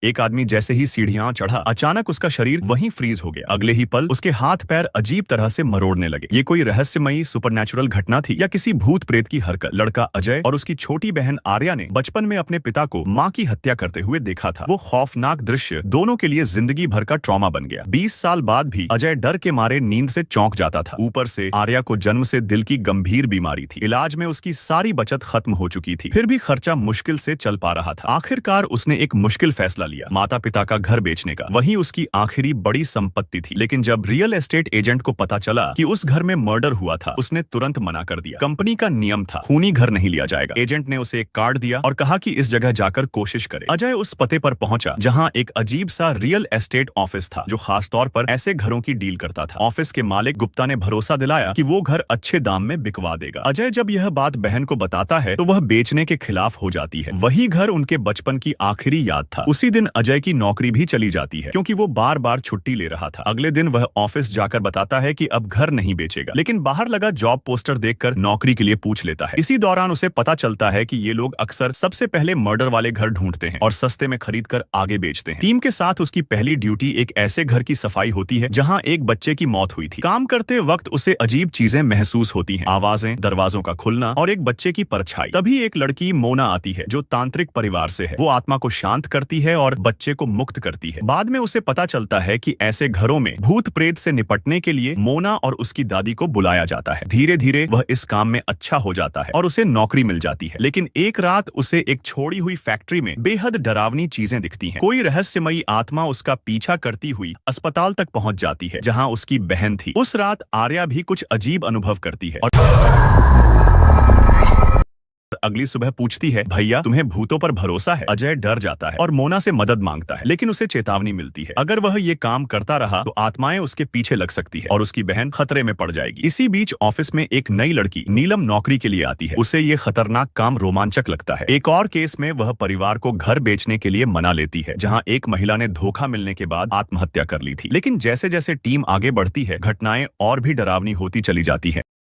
एक आदमी जैसे ही सीढ़ियां चढ़ा, अचानक उसका शरीर वहीं फ्रीज हो गया। अगले ही पल उसके हाथ पैर अजीब तरह से मरोड़ने लगे। ये कोई रहस्यमयी सुपरनैचुरल घटना थी या किसी भूत प्रेत की हरकत? लड़का अजय और उसकी छोटी बहन आर्या ने बचपन में अपने पिता को मां की हत्या करते हुए देखा था। वो खौफनाक दृश्य दोनों के लिए जिंदगी भर का ट्रॉमा बन गया। 20 साल बाद भी अजय डर के मारे नींद से चौंक जाता था। ऊपर से आर्या को जन्म से दिल की गंभीर बीमारी थी। इलाज में उसकी सारी बचत खत्म हो चुकी थी, फिर भी खर्चा मुश्किल से चल पा रहा था। आखिरकार उसने एक मुश्किल फैसला लिया, माता पिता का घर बेचने का। वही उसकी आखिरी बड़ी संपत्ति थी। लेकिन जब रियल एस्टेट एजेंट को पता चला कि उस घर में मर्डर हुआ था, उसने तुरंत मना कर दिया। कंपनी का नियम था, खूनी घर नहीं लिया जाएगा। एजेंट ने उसे एक कार्ड दिया और कहा कि इस जगह जाकर कोशिश करे। अजय उस पते पर पहुंचा जहां एक अजीब सा रियल एस्टेट ऑफिस था, जो खास तौर पर ऐसे घरों की डील करता था। ऑफिस के मालिक गुप्ता ने भरोसा दिलाया कि वो घर अच्छे दाम में बिकवा देगा। अजय जब यह बात बहन को बताता है तो वह बेचने के खिलाफ हो जाती है। वही घर उनके बचपन की आखिरी याद था। उसी दिन अजय की नौकरी भी चली जाती है, क्योंकि वो बार बार छुट्टी ले रहा था। अगले दिन वह ऑफिस जाकर बताता है कि अब घर नहीं बेचेगा, लेकिन बाहर लगा जॉब पोस्टर देखकर नौकरी के लिए पूछ लेता है। इसी दौरान उसे पता चलता है कि ये लोग अक्सर सबसे पहले मर्डर वाले घर ढूंढते हैं और सस्ते में खरीद कर आगे बेचते हैं। टीम के साथ उसकी पहली ड्यूटी एक ऐसे घर की सफाई होती है जहां एक बच्चे की मौत हुई थी। काम करते वक्त उसे अजीब चीजें महसूस होती हैं, आवाजें, दरवाजों का खुलना और एक बच्चे की परछाई। तभी एक लड़की मोना आती है जो तांत्रिक परिवार से है। वो आत्मा को शांत करती है और बच्चे को मुक्त करती है। बाद में उसे पता चलता है कि ऐसे घरों में भूत प्रेत से निपटने के लिए मोना और उसकी दादी को बुलाया जाता है। धीरे धीरे वह इस काम में अच्छा हो जाता है और उसे नौकरी मिल जाती है। लेकिन एक रात उसे एक छोड़ी हुई फैक्ट्री में बेहद डरावनी चीजें दिखती हैं। कोई रहस्यमयी आत्मा उसका पीछा करती हुई अस्पताल तक पहुंच जाती है, जहां उसकी बहन थी। उस रात आर्या भी कुछ अजीब अनुभव करती है और अगली सुबह पूछती है, भैया तुम्हें भूतों पर भरोसा है? अजय डर जाता है और मोना से मदद मांगता है, लेकिन उसे चेतावनी मिलती है, अगर वह ये काम करता रहा तो आत्माएं उसके पीछे लग सकती है और उसकी बहन खतरे में पड़ जाएगी। इसी बीच ऑफिस में एक नई लड़की नीलम नौकरी के लिए आती है। उसे ये खतरनाक काम रोमांचक लगता है। एक और केस में वह परिवार को घर बेचने के लिए मना लेती है, जहाँ एक महिला ने धोखा मिलने के बाद आत्महत्या कर ली थी। लेकिन जैसे जैसे टीम आगे बढ़ती है, घटनाएं और भी डरावनी होती चली जाती है।